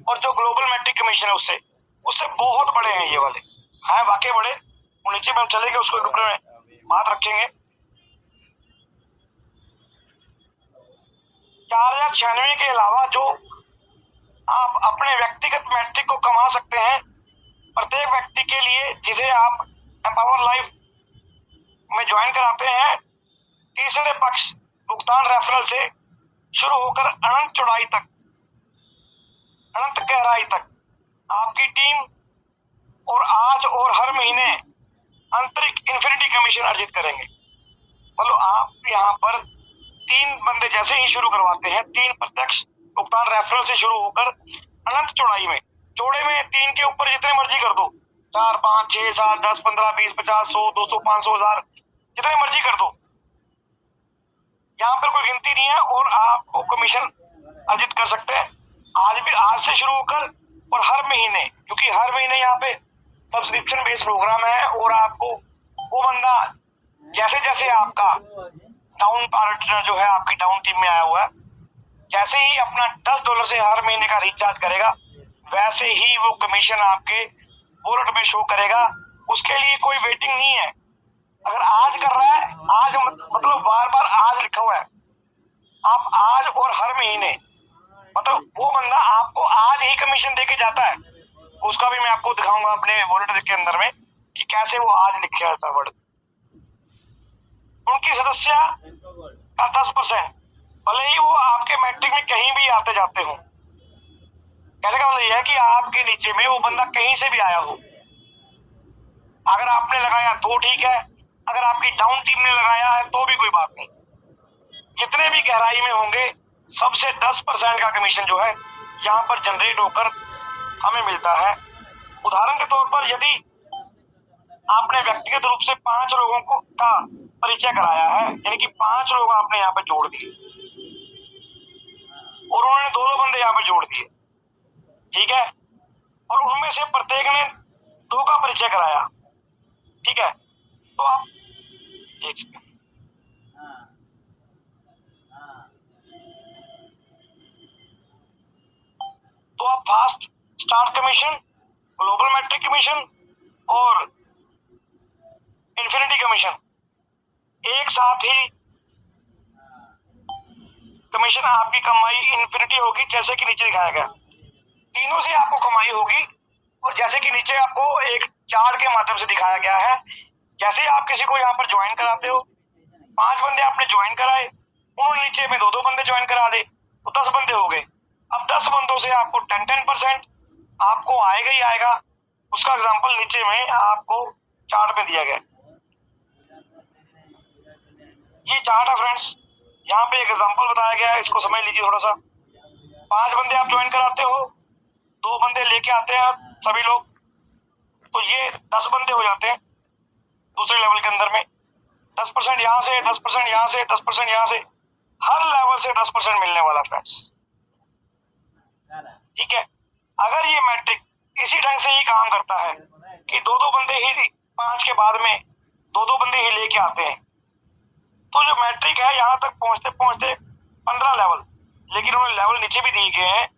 और जो ग्लोबल मैट्रिक कमीशन है उससे बहुत बड़े हैं। ये वाले हैं वाकई बड़े। और नीचे में हम चलेंगे उसको ऊपर में बात रखेंगे। 4096 के अलावा जो आप अपने व्यक्तिगत मैट्रिक को कमा सकते हैं, प्रत्येक व्यक्ति के लिए जिसे आप एम्पावर लाइफ में ज्वाइन कराते हैं, तीसरे पक्ष भुगतान रेफरल से शुरू होकर अनंत चौड़ाई तक, अनंत गहराई तक आपकी टीम और आज और हर महीने आंतरिक इन्फिनिटी कमीशन अर्जित करेंगे। मतलब आप यहाँ पर 3 बंदे जैसे ही शुरू करवाते हैं, 3 प्रत्यक्ष भुगतान रेफरल से शुरू होकर अनंत चौड़ाई में, चौड़े में 3 के ऊपर जितने मर्जी कर दो, 4, 5, 6, 7, 10, 15, 20, 50, 100, 200, 500, 1000, जितने मर्जी कर दो। यहाँ पर कोई गिनती नहीं है और आपको कमीशन अर्जित कर सकते हैं आज से शुरू होकर और हर महीने, क्योंकि हर महीने यहाँ पे सब्सक्रिप्शन बेस्ड प्रोग्राम है। और आपको वो बंदा जैसे जैसे आपका डाउन पार्टनर जो है आपकी डाउन टीम में आया हुआ है, जैसे ही अपना $10 से हर महीने का रिचार्ज करेगा, वैसे ही वो कमीशन आपके वॉलेट में शो करेगा। उसके लिए कोई वेटिंग नहीं है। अगर आज कर रहा है, आज मतलब बार बार आज लिखा हुआ है, आप आज और हर महीने मतलब वो बंदा आपको आज ही कमीशन देके जाता है, उसका भी मैं आपको दिखाऊंगा अपने वॉलेट के अंदर में कि कैसे वो आज लिखा जाता है वर्ड। उनकी सदस्य का 10%, भले ही वो आपके मैट्रिक में कहीं भी आते जाते हो। कहने का मतलब यह है कि आपके नीचे में वो बंदा कहीं से भी आया हो, अगर आपने लगाया तो ठीक है, अगर आपकी डाउन टीम ने लगाया है तो भी कोई बात नहीं। जितने भी गहराई में होंगे सबसे 10% का कमीशन जो है यहाँ पर जनरेट होकर हमें मिलता है। उदाहरण के तौर पर यदि आपने व्यक्तिगत रूप से 5 लोगों को का परिचय कराया है, यानी कि 5 लोग आपने यहाँ पे जोड़ दिए और उन्होंने 2-2 बंदे यहाँ पे जोड़ दिए, ठीक है, और उनमें से प्रत्येक ने 2 का परिचय कराया, ठीक है, तो आप तो आप fast start commission, global matrix commission और इन्फिनिटी कमीशन एक साथ ही कमीशन आपकी कमाई इन्फिनिटी होगी, जैसे कि नीचे दिखाया गया। तीनों से आपको कमाई होगी और जैसे कि नीचे आपको एक चार्ट के माध्यम से दिखाया गया है, जैसे आप किसी को यहाँ पर ज्वाइन कराते हो, 5 बंदे आपने ज्वाइन कराए, उन्होंने नीचे में 2-2 बंदे ज्वाइन करा दे तो 10 बंदे हो गए। अब 10 बंदों से आपको 10% आपको आएगा ही आएगा। उसका एग्जांपल नीचे में आपको चार्ट पे दिया गया। ये चार्ट है फ्रेंड्स, यहाँ पे एक एग्जांपल बताया गया है, इसको समझ लीजिए थोड़ा सा। 5 बंदे आप ज्वाइन कराते हो, 2 बंदे लेके आते हैं सभी लोग, तो ये 10 बंदे हो जाते हैं दूसरे लेवल के अंदर में। 10% यहाँ से, 10% यहाँ से, 10% यहाँ से, हर लेवल से 10% मिलने वाला फ्रेंड्स, ठीक है। अगर ये मैट्रिक इसी ढंग से ही काम करता है कि 2-2 बंदे ही 5 के बाद में 2-2 बंदे ही लेके आते हैं, तो जो मैट्रिक है यहाँ तक पहुंचते पहुंचते 15 लेवल, लेकिन उन्हें लेवल नीचे भी दिए गए हैं,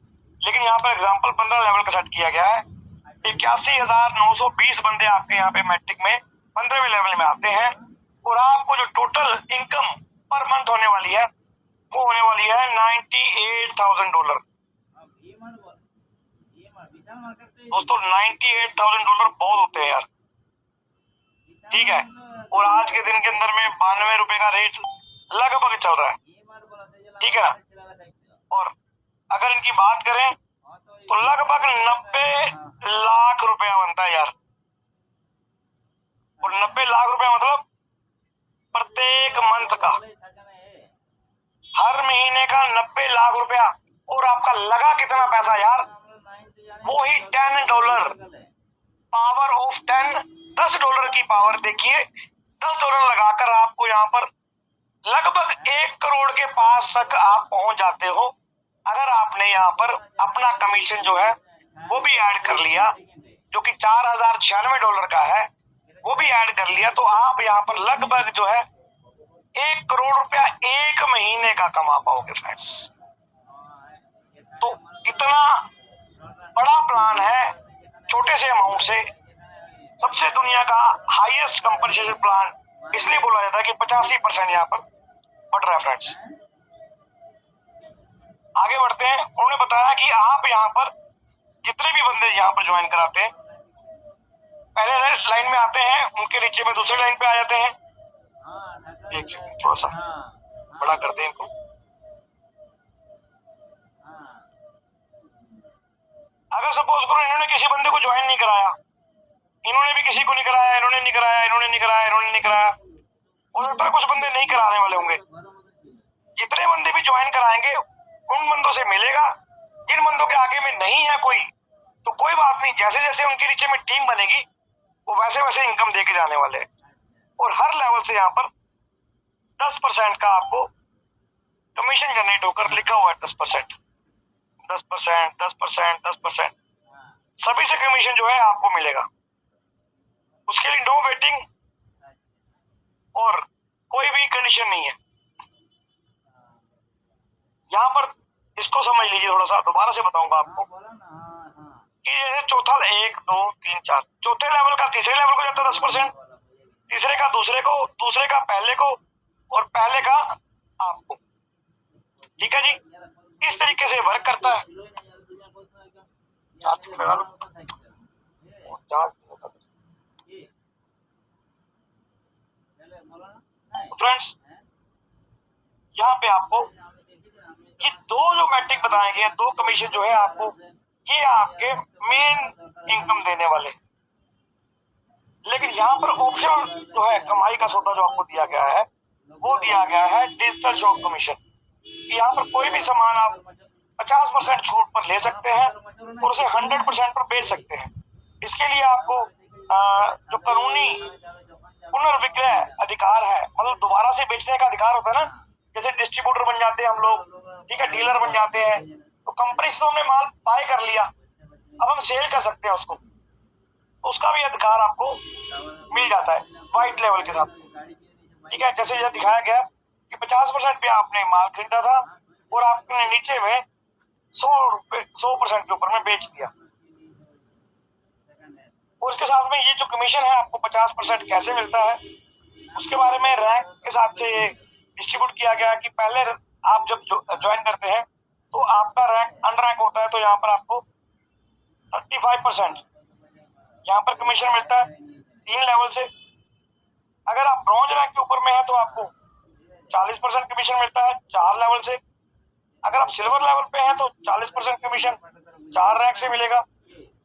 लेकिन यहाँ पर एग्जाम्पल 15 लेवल का सेट किया गया है। 81,920 बंदे आपके यहाँ पे मैट्रिक में 15वें लेवल में आते हैं और आपको जो टोटल इनकम पर मंथ होने वाली है वो होने वाली है $98,000। दोस्तों $98,000 बहुत होते हैं यार, ठीक है, और आज के दिन के अंदर में 92 रुपए का रेट लगभग चल रहा है, ठीक है ना। और अगर इनकी बात करें तो लगभग 90 लाख रुपया बनता है यार, और 90 लाख रुपया मतलब प्रत्येक मंथ का, हर महीने का 90 लाख रुपया। और आपका लगा कितना पैसा यार, वो ही $10, पावर ऑफ 10, $10 की पावर देखिए, $10 लगाकर आपको यहाँ पर लगभग 1 करोड़ के पास तक आप पहुंच जाते हो। अगर आपने यहाँ पर अपना कमीशन जो है वो भी ऐड कर लिया, जो कि $4,096 का है, वो भी ऐड कर लिया, तो आप यहाँ पर लगभग जो है 1 करोड़ रुपया 1 महीने का कमा पाओगे फ्रेंड्स। तो इतना बड़ा प्लान है छोटे से अमाउंट से। सबसे दुनिया का हाईएस्ट कंपनसेशन प्लान इसलिए बोला जाता है कि 85% यहाँ पर बढ़ रहा है फ्रेंड्स। आगे बढ़ते हैं। उन्होंने बताया कि आप यहाँ पर जितने भी बंदे यहाँ पर ज्वाइन कराते हैं, पहले लाइन में आते हैं, उनके नीचे में दूसरी लाइन पे आ जाते हैं। एक सेकंड थोड़ा सा बड़ा करते हैं इनको। अगर सपोज करो इन्होंने किसी बंदे को ज्वाइन नहीं कराया, इन्होंने भी किसी को नहीं कराया, इन्होंने नहीं कराया, इन्होंने नहीं कराया, इन्होंने नहीं कराया, हो सकता है कुछ बंदे नहीं कराने वाले होंगे। जितने बंदे भी ज्वाइन कराएंगे उन बंदों से मिलेगा। जिन बंदों के आगे में नहीं है कोई, तो कोई बात नहीं, जैसे जैसे उनके नीचे में टीम बनेगी वो वैसे वैसे इनकम देके जाने वाले हैं। और हर लेवल से यहाँ पर 10% का आपको कमीशन जनरेट होकर लिखा हुआ है। 10%, 10%, 10%, 10%, सभी से कमीशन जो है आपको मिलेगा। उसके लिए नो वेटिंग और कोई भी कंडीशन नहीं है। यहाँ पर इसको समझ लीजिए थोड़ा सा, दोबारा से बताऊंगा आपको कि जैसे चौथा 1, 2, 3, 4, चौथे लेवल का तीसरे लेवल को जाता है 10%, तीसरे का दूसरे को, दूसरे का पहले को और पहले का आपको, ठीक है जी। किस तरीके से वर्क करता है। चार्जिंग लगा लो, फ्रेंड्स यहाँ पे आपको ये दो जो मैट्रिक बताए गए, दो कमीशन जो है आपको, ये आपके मेन इनकम देने वाले। लेकिन यहाँ पर ऑप्शन जो है कमाई का सौदा जो आपको दिया गया है, वो दिया गया है डिजिटल शॉप कमीशन। यहाँ पर कोई भी सामान आप 50% छूट पर ले सकते हैं और उसे 100% पर बेच सकते हैं। इसके लिए आपको जो कानूनी पुनर्विक्रय अधिकार है, मतलब दोबारा से बेचने का अधिकार होता है ना, जैसे डिस्ट्रीब्यूटर बन जाते हैं हम लोग, ठीक है, डीलर बन जाते हैं, तो कंपनी से तो हमने माल बाय कर लिया, अब हम सेल कर सकते हैं उसको, उसका भी अधिकार आपको मिल जाता है वाइट लेवल के साथ। ठीक है, जैसे यह दिखाया गया कि 50% पे आपने माल खरीदा था और आपने नीचे में 100% के ऊपर में बेच दिया, और इसके साथ में ये जो कमीशन है आपको 50% कैसे मिलता है, उसके बारे में रैंक के हिसाब से डिस्ट्रीब्यूट किया गया कि पहले आप जब ज्वाइन करते हैं तो आपका रैंक अनरैंक होता है, तो यहाँ पर आपको 35% यहाँ पर कमीशन मिलता है 3 लेवल से। अगर आप ब्रॉन्ज रैंक के ऊपर में है तो आपको 40% कमीशन मिलता है 4 लेवल से। अगर आप सिल्वर लेवल पे हैं तो 40% कमीशन 4 रैंक से मिलेगा।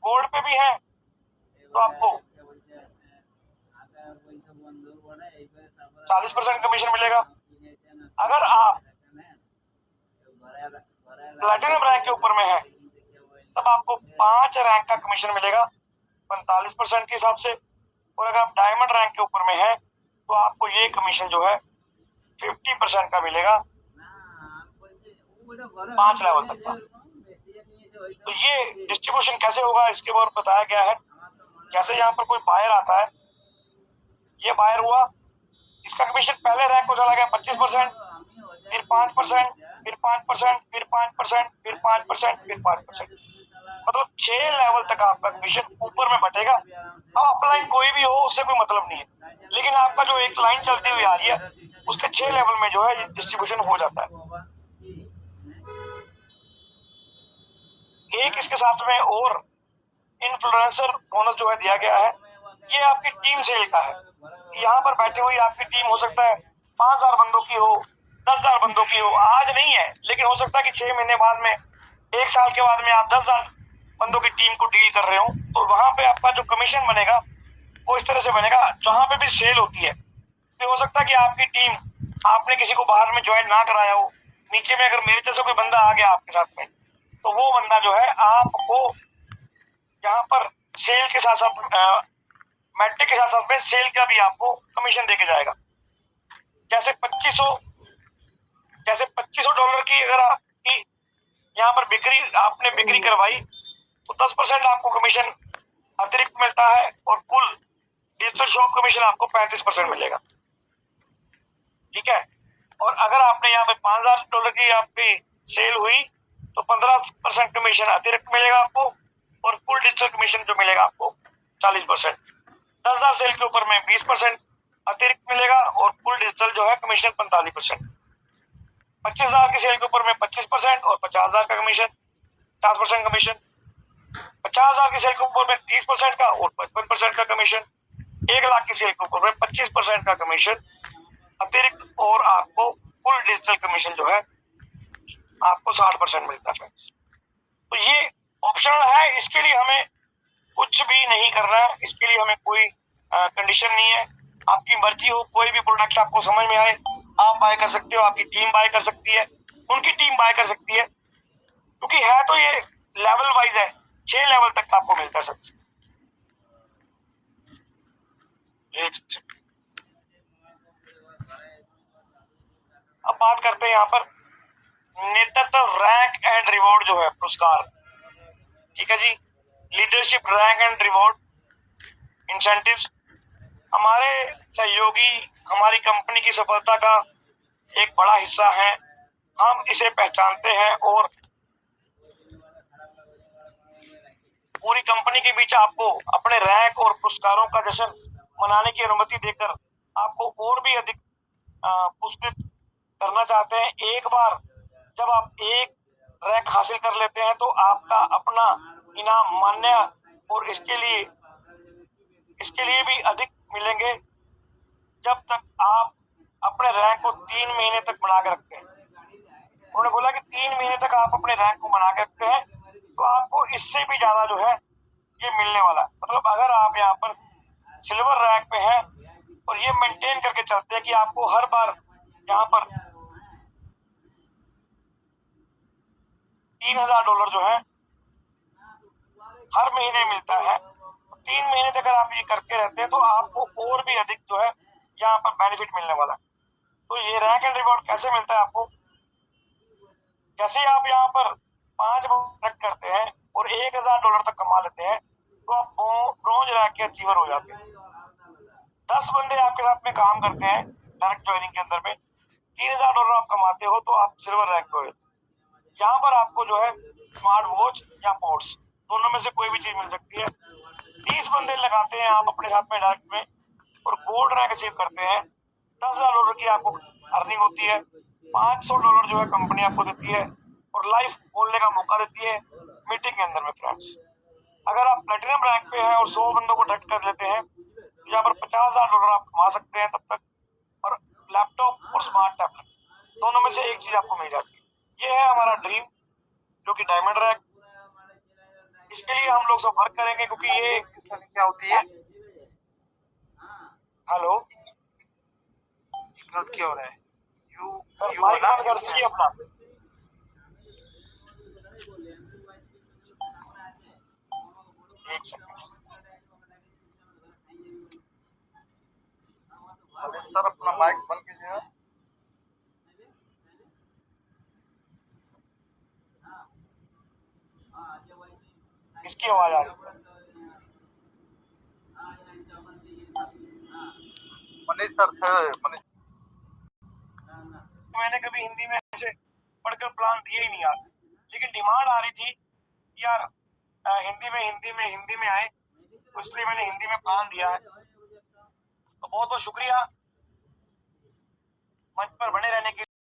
गोल्ड पे भी है तो आपको 40% कमीशन मिलेगा। अगर आप प्लैटिनम रैंक के ऊपर में है तब आपको 5 रैंक का कमीशन मिलेगा 45% के हिसाब से, और अगर आप डायमंड रैंक के ऊपर में है तो आपको ये कमीशन जो है 50% का मिलेगा 5 लेवल तक का। तो ये डिस्ट्रीब्यूशन कैसे होगा इसके बारे में बताया गया है। जैसे यहाँ पर कोई बायर आता है, ये बायर हुआ, इसका कमीशन पहले रैंक को चला गया 25%, फिर 5%, फिर 5%, फिर 5%, फिर 5%, फिर 5%, मतलब 6 लेवल तक आपका कमीशन ऊपर में बटेगा। अब अपलाइन कोई भी हो उससे कोई मतलब नहीं है, लेकिन आपका जो एक लाइन चलती हुई आ रही है उसके 6 लेवल में जो है डिस्ट्रीब्यूशन हो जाता है। एक इसके साथ में और इन्फ्लुएंसर बोनस जो है दिया गया है, ये आपकी टीम सेल का है। यहाँ पर बैठी हुई आपकी टीम हो सकता है 5000 बंदों की हो, 10,000 बंदों की हो, आज नहीं है लेकिन हो सकता है कि 6 महीने बाद में, 1 साल के बाद में आप 10,000 बंदों की टीम को डील कर रहे हो, तो वहां पे आपका जो कमीशन बनेगा वो इस तरह से बनेगा। जहां पे भी सेल होती है तो हो सकता है कि आपकी टीम, आपने किसी को बाहर में ज्वाइन ना कराया हो, नीचे में अगर मेरे जैसा कोई बंदा आ गया आपके साथ में, तो वो बंदा जो है आपको यहाँ पर सेल के साथ साथ मैट्रिक के साथ साथ में सेल का भी आपको कमीशन देके जाएगा। जैसे $2500 की अगर आपकी यहाँ पर आपने बिक्री करवाई तो 10% आपको कमीशन अतिरिक्त मिलता है, और कुल डिजिटल शॉप कमीशन आपको 35% मिलेगा। ठीक है, और अगर आपने यहाँ पे $5000 की आपकी सेल हुई तो 15% कमीशन अतिरिक्त मिलेगा आपको, और कुल डिजिटल कमीशन जो मिलेगा आपको 40%। 10,000 सेल के ऊपर में 20% अतिरिक्त मिलेगा, और कुल डिजिटल जो है कमीशन 45%। 25,000 की सेल के ऊपर में 25% और 50,000 का कमीशन 50% कमीशन। 50,000 की सेल के ऊपर में 30% का और 55% का कमीशन। 1 लाख की सेल के ऊपर में 25% का कमीशन अतिरिक्त, और आपको कुल डिजिटल कमीशन जो है आपको 60% मिलता है। तो ये ऑप्शनल है, इसके लिए हमें कुछ भी नहीं करना है, इसके लिए हमें कोई कंडीशन नहीं है। आपकी मर्जी हो, कोई भी प्रोडक्ट आपको समझ में आए आप बाय कर सकते हो, आपकी टीम बाय कर सकती है, उनकी टीम बाय कर सकती है, क्योंकि है तो ये लेवल वाइज है, 6 लेवल तक आपको मिलता है सब। अब बात करते हैं यहाँ पर नेतृत्व रैंक एंड रिवॉर्ड जो है पुरस्कार। ठीक है जी, leadership rank and reward incentives हमारे सहयोगी हमारी कंपनी की सफलता का एक बड़ा हिस्सा है, हम इसे पहचानते हैं और पूरी कंपनी के बीच आपको अपने रैंक और पुरस्कारों का जश्न मनाने की अनुमति देकर आपको और भी अधिक पुरस्कृत करना चाहते हैं। एक बार जब आप एक रैंक हासिल कर लेते हैं तो आपका अपना इनाम मान्य और इसके लिए भी अधिक मिलेंगे जब तक आप अपने रैंक को 3 महीने तक बना के रखते हैं। उन्होंने बोला कि 3 महीने तक आप अपने रैंक को बना के रखते हैं तो आपको इससे भी ज्यादा जो है ये मिलने वाला है। मतलब अगर आप यहाँ पर सिल्वर रैंक पे हैं और ये मेंटेन करके चलते हैं कि आपको हर बार यहाँ पर $3000 जो है हर महीने मिलता है, 3 महीने तक अगर आप ये करके रहते हैं तो आपको और भी अधिक जो है यहाँ पर बेनिफिट मिलने वाला है। तो ये रैंक एंड रिवॉर्ड कैसे मिलता है आपको? जैसे आप यहाँ पर 5 रैंक करते हैं और $1000 तक कमा लेते हैं तो आप ब्रॉन्ज रैंक के अचीवर हो जाते हैं। 10 बंदे आपके साथ में काम करते हैं डायरेक्ट ज्वाइनिंग के अंदर में, $3000 आप कमाते हो तो आप सिल्वर रैंक पे हो। यहाँ पर आपको जो है स्मार्ट वॉच या पोर्ट्स दोनों में से कोई भी चीज मिल सकती है। 30 बंदे लगाते हैं आप अपने साथ में डायरेक्ट में और गोल्ड रैंक अचीव करते हैं। $10,000 की आपको अर्निंग होती है, $500 जो है कंपनी आपको देती है और लाइफ बोलने का मौका देती है मीटिंग के अंदर में। फ्रेंड्स, अगर आप प्लेटिनम रैंक पे हैं और 100 बंदों को डायरेक्ट कर लेते हैं तो यहाँ पर $50,000 आप कमा सकते हैं तब तक, और लैपटॉप और स्मार्ट टैबलेट दोनों में से एक चीज आपको मिल जाती है। ये है हमारा ड्रीम जो कि डायमंड रैंक। इसके लिए हम लोग सब वर्क करेंगे क्योंकि ये क्या होती है? हेलो गलत क्या हो रहा है? सर, यू माइक वाला बंद कर दीजिए अपना। एक सेकंड सर, अपना माइक बंद कीजिए। इसकी आवाज आ रही है। मनीष सर थे, मनीष। मैंने कभी हिंदी में ऐसे पढ़कर प्लान दिए ही नहीं यार, लेकिन डिमांड आ रही थी यार हिंदी में आए, तो इसलिए मैंने हिंदी में प्लान दिया है। तो बहुत बहुत शुक्रिया मंच पर बने रहने के